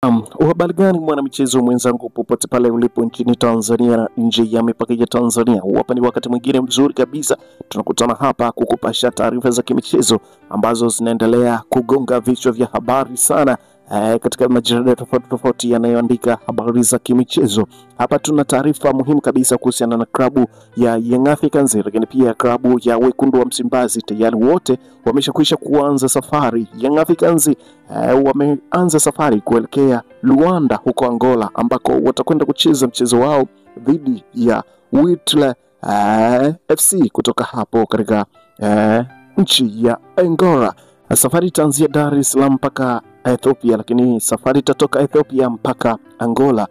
Habari gani mwanamichezo mwenzangu popote pale ulipo nchini Tanzania na nje ya mipaka ya Tanzania. Hapa ni wakati mwingine mzuri kabisa tunakutana hapa kukupasha taarifa za kimichezo ambazo zinaendelea kugonga vichwa vya habari sana katika majarida tofauti yanayoandika habari za kimichezo. Hapa tuna taarifa muhimu kabisa kuhusiana na klabu ya Young Africans, lakini pia klabu ya Wekundu wa Msimbazi. Tayari wote wameshakwisha kuanza safari. Young Africans wameanza safari kuelekea Luanda huko Angola, ambako watakwenda kucheza mchezo wao dhidi ya Wydad FC kutoka hapo katika nchi ya Angola. Safari itaanzia Dar es Salaam mpaka Ethiopia, lakini safari itatoka Ethiopia mpaka Angola.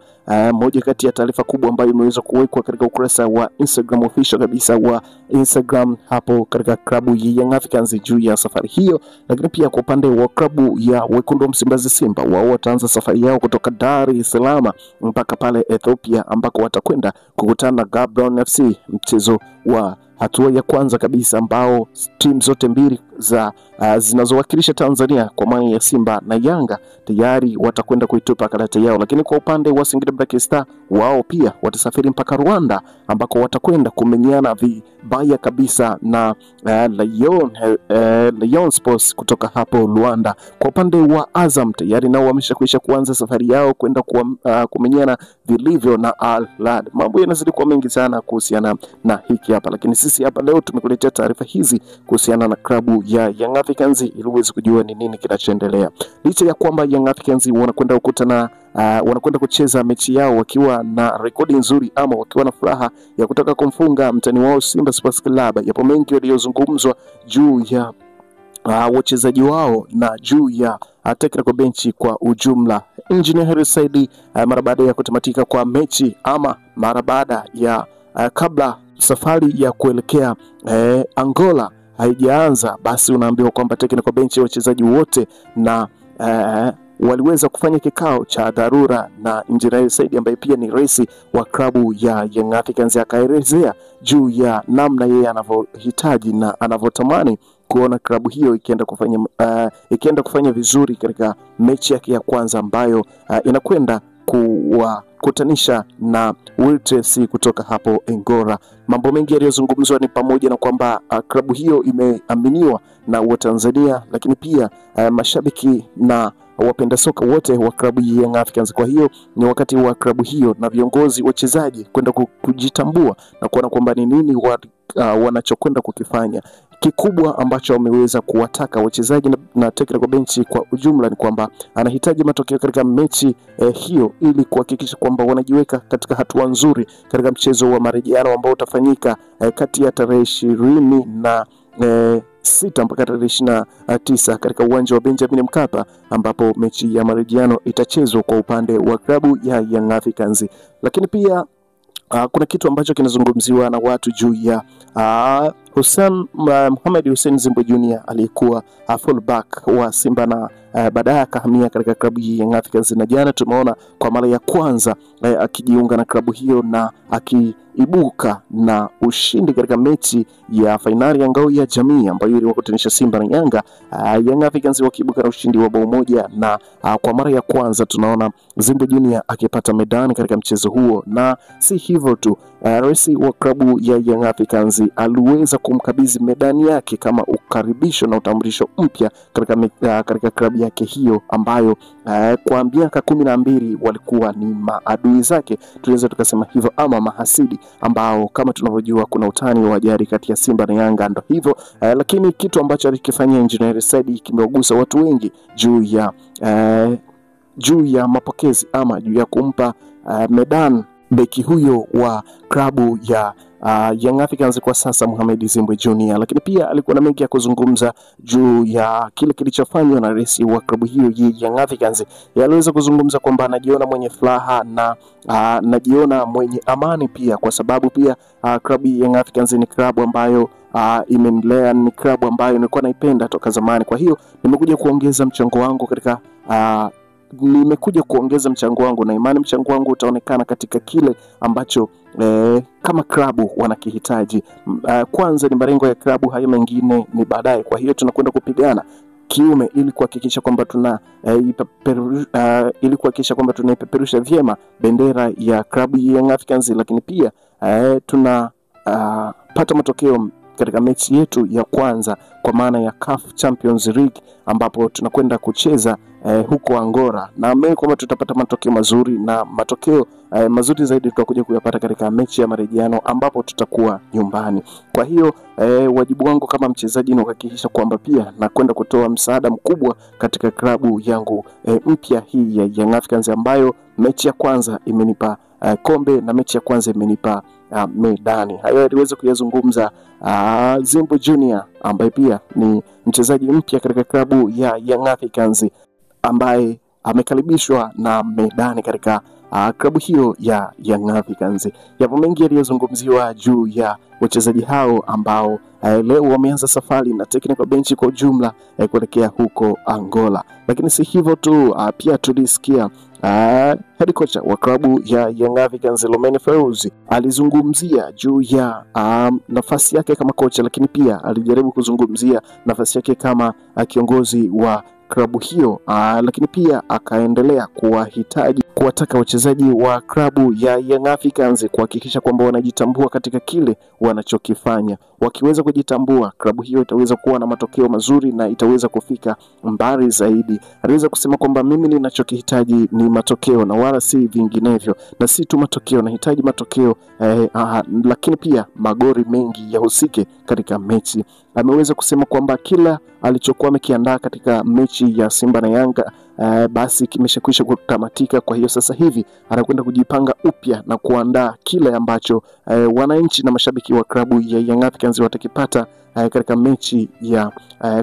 Moja kati ya taarifa kubwa ambayo imeweza kuwekwa katika ukurasa wa Instagram official kabisa wa Instagram hapo katika klabu ya Young Africans juu ya safari hiyo. Lakini pia kwa upande wa klabu ya Wekundu wa Msimbazi Simba, wao wataanza safari yao kutoka Dar es Salaam mpaka pale Ethiopia, ambako watakwenda kukutana na Gaborone FC, mchezo wa hatua ya kwanza kabisa ambao timu zote mbili za zinazowakilisha Tanzania kwa maana ya Simba na Yanga tayari watakwenda kuitupa karata yao. Lakini kwa upande wa Singida Black Star, wao pia watasafiri mpaka Rwanda, ambako watakwenda kumenyana vibaya kabisa na Lion Sports kutoka hapo Rwanda. Kwa upande wa Azam tayari nao wameshakwisha kuanza safari yao kwenda kumenyana vilivyo na Al Ahly. Mambo yanazidi kuwa mengi sana kuhusiana na hiki hapa, lakini sisi hapa leo tumekuletea taarifa hizi kuhusiana na klabu ya Young Africans ili uweze kujua ni nini kinachoendelea. Licha ya kwamba Young Africans wanakwenda kukutana wanakwenda kucheza mechi yao wakiwa na rekodi nzuri ama wakiwa na furaha ya kutaka kumfunga mtani wao Simba Sports Club, yapo mengi yaliyozungumzwa juu ya wachezaji wao na juu ya technical bench kwa ujumla. Engineer Hersi Said mara baada ya kutamatika kwa mechi ama mara baada ya kabla safari ya kuelekea Angola haijaanza, basi unaambiwa kwamba technical bench ya wachezaji wote na waliweza kufanya kikao cha dharura na Engineer Hersi Said ambaye pia ni rais wa klabu ya Young Africans, akaelezea juu ya namna yeye anavyohitaji na anavyotamani kuona klabu hiyo ikienda kufanya vizuri katika mechi yake ya kwanza ambayo inakwenda kuwakutanisha na Wydad FC kutoka hapo Angola. Mambo mengi yaliyozungumzwa ni pamoja na kwamba klabu hiyo imeaminiwa na Watanzania, lakini pia mashabiki na wapenda soka wote wa klabu ya Young Africans. Kwa hiyo ni wakati wa klabu hiyo na viongozi wachezaji kwenda kujitambua na kuona kwamba ni nini wanachokwenda kukifanya. Kikubwa ambacho wameweza kuwataka wachezaji na technical bench kwa ujumla ni kwamba anahitaji matokeo katika mechi hiyo ili kuhakikisha kwamba wanajiweka katika hatua nzuri katika mchezo wa marejeano ambao utafanyika kati ya tarehe 26 mpaka tarehe 29 katika uwanja wa Benjamin Mkapa, ambapo mechi ya marejeano itachezwa kwa upande wa klabu ya Young Africans. Lakini pia kuna kitu ambacho kinazungumziwa na watu juu ya Mohamed Hussein Zimbwe Junior aliyekuwa fullback wa Simba na baadaye akahamia katika klabu ya Young Africans, na jana tumeona kwa mara ya kwanza akijiunga na klabu hiyo na akiibuka na ushindi katika mechi ya fainali ya ngao ya jamii ambayo iliwakutanisha Simba na Yanga. Young Africans wakiibuka na ushindi wa bao moja, na kwa mara ya kwanza tunaona Zimbwe Junior akipata medani katika mchezo huo. Na si hivyo tu, rais wa klabu ya Young Africans aliweza kumkabidhi medani yake kama ukaribisho na utambulisho mpya katika klabu yake hiyo ambayo kwa miaka 12 walikuwa ni maadui zake, tunaweza tukasema hivyo, ama mahasidi, ambao kama tunavyojua kuna utani wa jadi kati ya Simba na Yanga, ndio hivyo. Lakini kitu ambacho alikifanyia Engineer Hersi Said kimewagusa watu wengi juu ya mapokezi ama juu ya kumpa medan beki huyo wa klabu ya Young Africans kwa sasa, Mohamed Zimbwe Junior. Lakini pia alikuwa na mengi ya kuzungumza juu ya kile kilichofanywa na rais wa klabu hiyo Young Africans. Aliweza kuzungumza kwamba anajiona mwenye furaha na anajiona mwenye amani pia, kwa sababu pia klabu ya Young Africans ni klabu ambayo imemlea, ni klabu ambayo nilikuwa naipenda toka zamani. Kwa hiyo nimekuja kuongeza mchango wangu na imani mchango wangu utaonekana katika kile ambacho kama klabu wanakihitaji. Kwanza ni malengo ya klabu, hayo mengine ni baadaye. Kwa hiyo tunakwenda kupigana kiume ili kuhakikisha kwamba tunaipeperusha vyema bendera ya klabu ya Young Africans, lakini pia tunapata matokeo katika mechi yetu ya kwanza kwa maana ya CAF Champions League ambapo tunakwenda kucheza huko Angola, na mimi kwamba tutapata matokeo mazuri, na matokeo mazuri zaidi tutakuja kuyapata katika mechi ya marejeano ambapo tutakuwa nyumbani. Kwa hiyo wajibu wangu kama mchezaji ni kuhakikisha kwamba pia nakwenda kutoa msaada mkubwa katika klabu yangu mpya hii ya Young Africans ambayo mechi ya kwanza imenipa kombe na mechi ya kwanza imenipa medani. Hayo aliweza kuyazungumza Zimbu Junior ambaye pia ni mchezaji mpya katika klabu ya Young Africans ambaye amekaribishwa na medani katika klabu hiyo ya Young Africans. Yapo mengi yaliyozungumziwa juu ya wachezaji hao ambao leo wameanza safari na technical bench kwa ujumla kuelekea huko Angola. Lakini si hivyo tu, pia tulisikia head coach wa klabu ya Young Africans Lomeni Feuzi alizungumzia juu ya nafasi yake kama kocha, lakini pia alijaribu kuzungumzia nafasi yake kama kiongozi wa klabu hiyo, lakini pia akaendelea kuwataka wachezaji wa klabu ya Young Africans kuhakikisha kwamba wanajitambua katika kile wanachokifanya. Wakiweza kujitambua, klabu hiyo itaweza kuwa na matokeo mazuri na itaweza kufika mbali zaidi. Aliweza kusema kwamba mimi ninachokihitaji ni matokeo na wala si vinginevyo, na si tu matokeo, nahitaji matokeo lakini pia magori mengi yahusike katika mechi. Ameweza kusema kwamba kila alichokuwa amekiandaa katika mechi ya Simba na Yanga basi kimeshakwisha kutamatika. Kwa hiyo sasa hivi anakwenda kujipanga upya na kuandaa kile ambacho wananchi na mashabiki wa klabu ya Young Africans watakipata katika mechi ya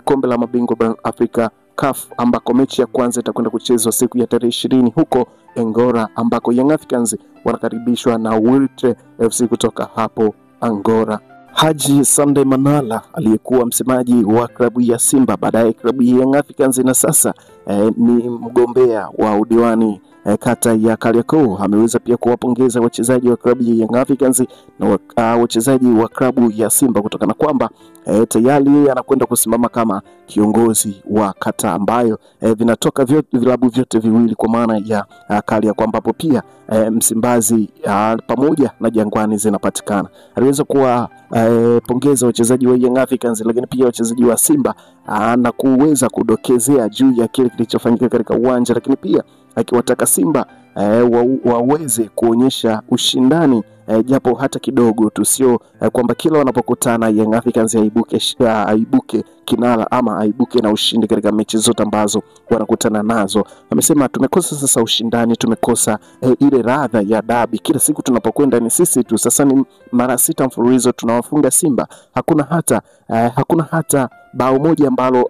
kombe la mabingwa barani Afrika CAF, ambako mechi ya kwanza itakwenda kuchezwa siku ya tarehe 20 huko Angola, ambako Young Africans wanakaribishwa na Wydad FC kutoka hapo Angola. Haji Sunday Manara aliyekuwa msemaji wa klabu ya Simba, baadaye klabu ya Young Africans, na sasa ni mgombea wa udiwani kata ya Kariakoo, ameweza pia kuwapongeza wachezaji wa klabu ya Young Africans na wachezaji wa klabu ya Simba kutokana kwamba tayari anakwenda kusimama kama kiongozi wa kata ambayo vinatoka vilabu vyote viwili kwa maana ya Kariakoo, ambapo pia Msimbazi pamoja na Jangwani zinapatikana. Aliweza kuwa pongeza wachezaji wa Young Africans lakini pia wachezaji wa Simba na kuweza kudokezea juu ya kile kilichofanyika katika uwanja, lakini pia akiwataka Simba waweze kuonyesha ushindani japo hata kidogo tu, sio kwamba kila wanapokutana Young Africans aibuke kinara ama aibuke na ushindi katika mechi zote ambazo wanakutana nazo. Amesema tumekosa sasa ushindani, tumekosa ile radha ya dabi. Kila siku tunapokwenda ni sisi tu. Sasa ni mara 6 mfululizo tunawafunga Simba. Hakuna hata bao moja ambalo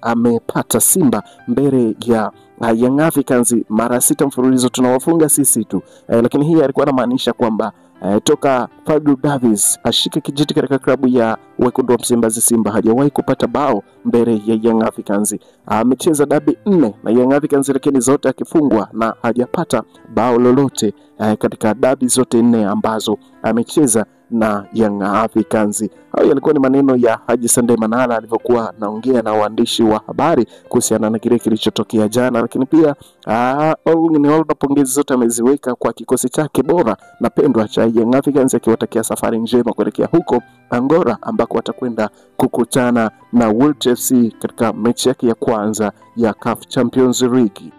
amepata Simba mbele ya Young Africans. Mara 6 mfululizo tunawafunga sisi tu. Lakini hii alikuwa anamaanisha kwamba toka Fadlu Davis ashike kijiti katika klabu ya wekundu wa Msimbazi Simba hajawahi kupata bao mbele ya Young Africans. Amecheza dabi 4 na Young Africans, lakini zote akifungwa na hajapata bao lolote katika dabi zote 4 ambazo amecheza na Young Africans. Hayo yalikuwa ni maneno ya Haji Sunday Manara alivyokuwa anaongea na waandishi wa habari kuhusiana na kile kilichotokea jana, lakini pia pongezi zote ameziweka kwa kikosi chake bora na pendwa cha Young Africans, akiwatakia safari njema kuelekea huko Angola ambako watakwenda kukutana na Wydad FC katika mechi yake ya kwanza ya CAF Champions League.